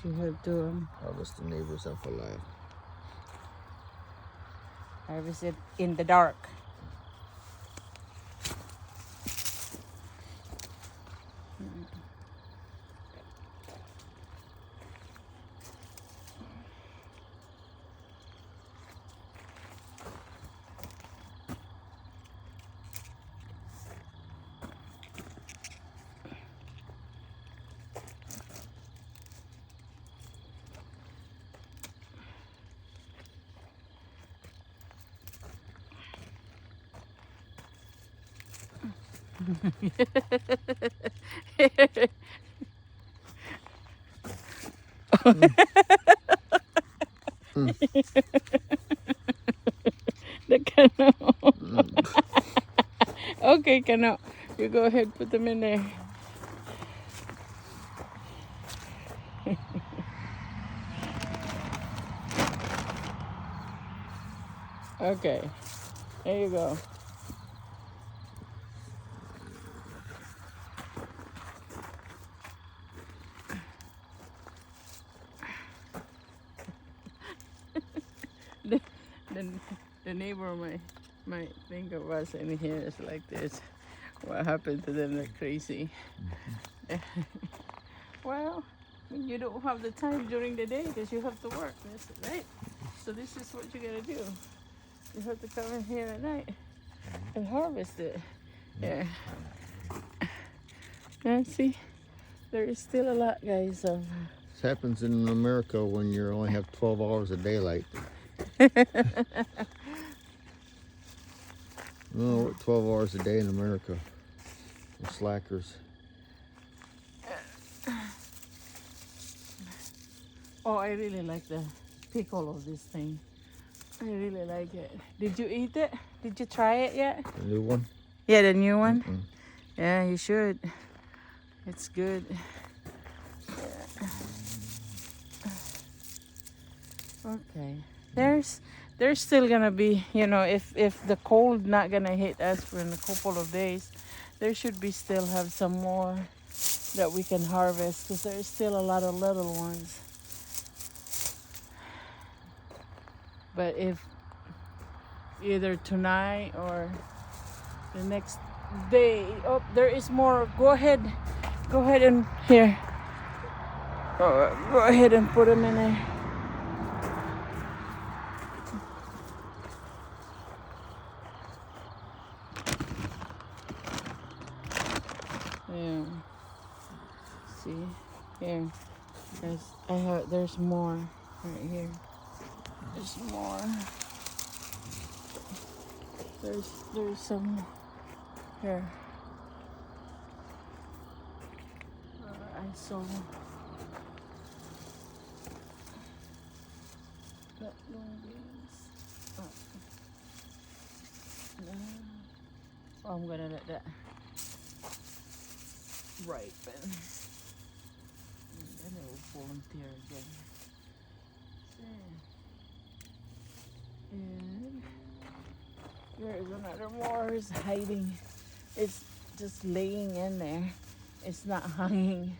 You have to harvest the neighbors up alive. harvest it in the dark. The canoe. Okay, canoe. You go ahead, put them in there. Okay, there you go. the, the, the neighbor might think of us in here is like this. What happened to them? They're crazy. Well, you don't have the time during the day because you have to work, right? So this is what you gotta do. You have to come in here at night and harvest it. Yeah. And see, there is still a lot, guys. This happens in America when you only have 12 hours of daylight. No, work 12 hours a day in America. We're slackers. Oh, I really like the pickle of this thing. I really like it. Did you eat it? Did you try it yet? The new one? Yeah, the new one? Mm-mm. Yeah, you should. It's good. Yeah. Okay. There's still gonna be, if the cold not gonna hit us for in a couple of days, there should be still have some more that we can harvest because there's still a lot of little ones. But if either tonight or the next day, oh, there is more. Go ahead and here. Go ahead and put them in there. Yeah. See here. There's more right here. There's more. There's some here. I saw that long beans. Oh, I'm gonna let that ripen. And then it will volunteer again. And there is another more. It's hiding. It's just laying in there. It's not hanging.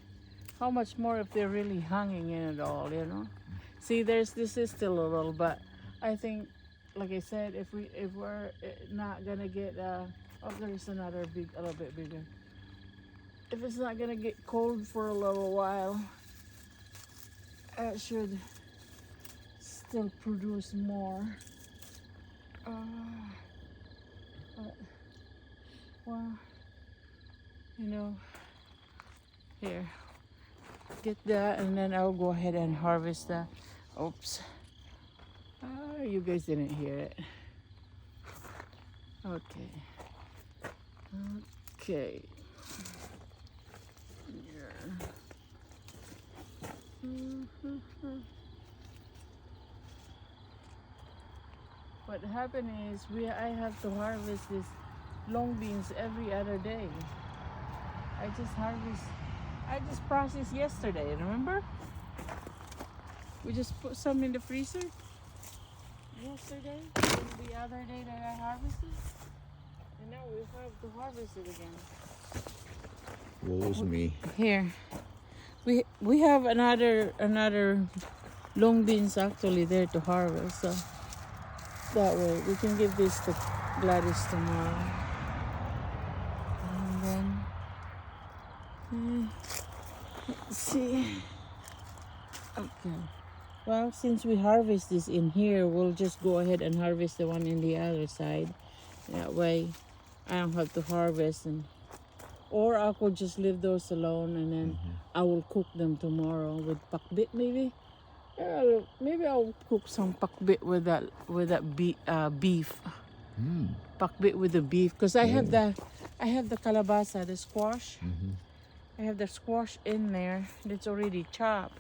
How much more if they're really hanging in it all, See, this is still a little, but I think, like I said, if we're not gonna get there's another a little bit bigger. If it's not gonna get cold for a little while, it should still produce more. Well, here, get that, and then I'll go ahead and harvest that. Oops. You guys didn't hear it. Okay. Okay. Yeah. What happened is I have to harvest this long beans every other day. I just processed yesterday, remember? We just put some in the freezer yesterday, and the other day that I harvested, and now we have to harvest it again. Woe is me. Here, We have another long beans actually there to harvest, so that way we can give this to Gladys tomorrow. And then let's see. Okay. Well, since we harvest this in here, we'll just go ahead and harvest the one in the other side. That way I don't have to harvest, and or I could just leave those alone and then I will cook them tomorrow with pakbit maybe. Yeah, maybe I'll cook some pakbit with that beef. Pakbit with the beef, because I have the kalabasa, the squash. I have the squash in there that's already chopped.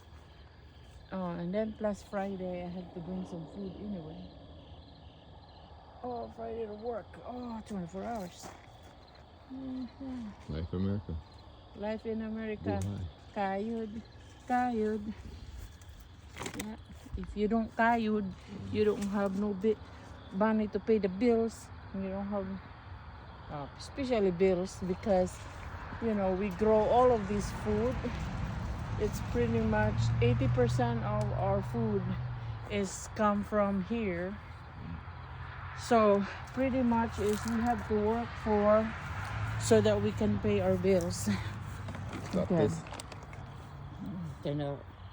Oh, and then plus Friday I have to bring some food anyway. Oh, Friday to work. Oh, 24 hours. Life America. Life in America. Buhay. Kayod. Yeah. If you don't kayod, you don't have no money to pay the bills. You don't have, especially bills, because we grow all of this food. It's pretty much 80% of our food is come from here. So pretty much is we have to work for so that we can pay our bills. Stop Yes. this. Turn out.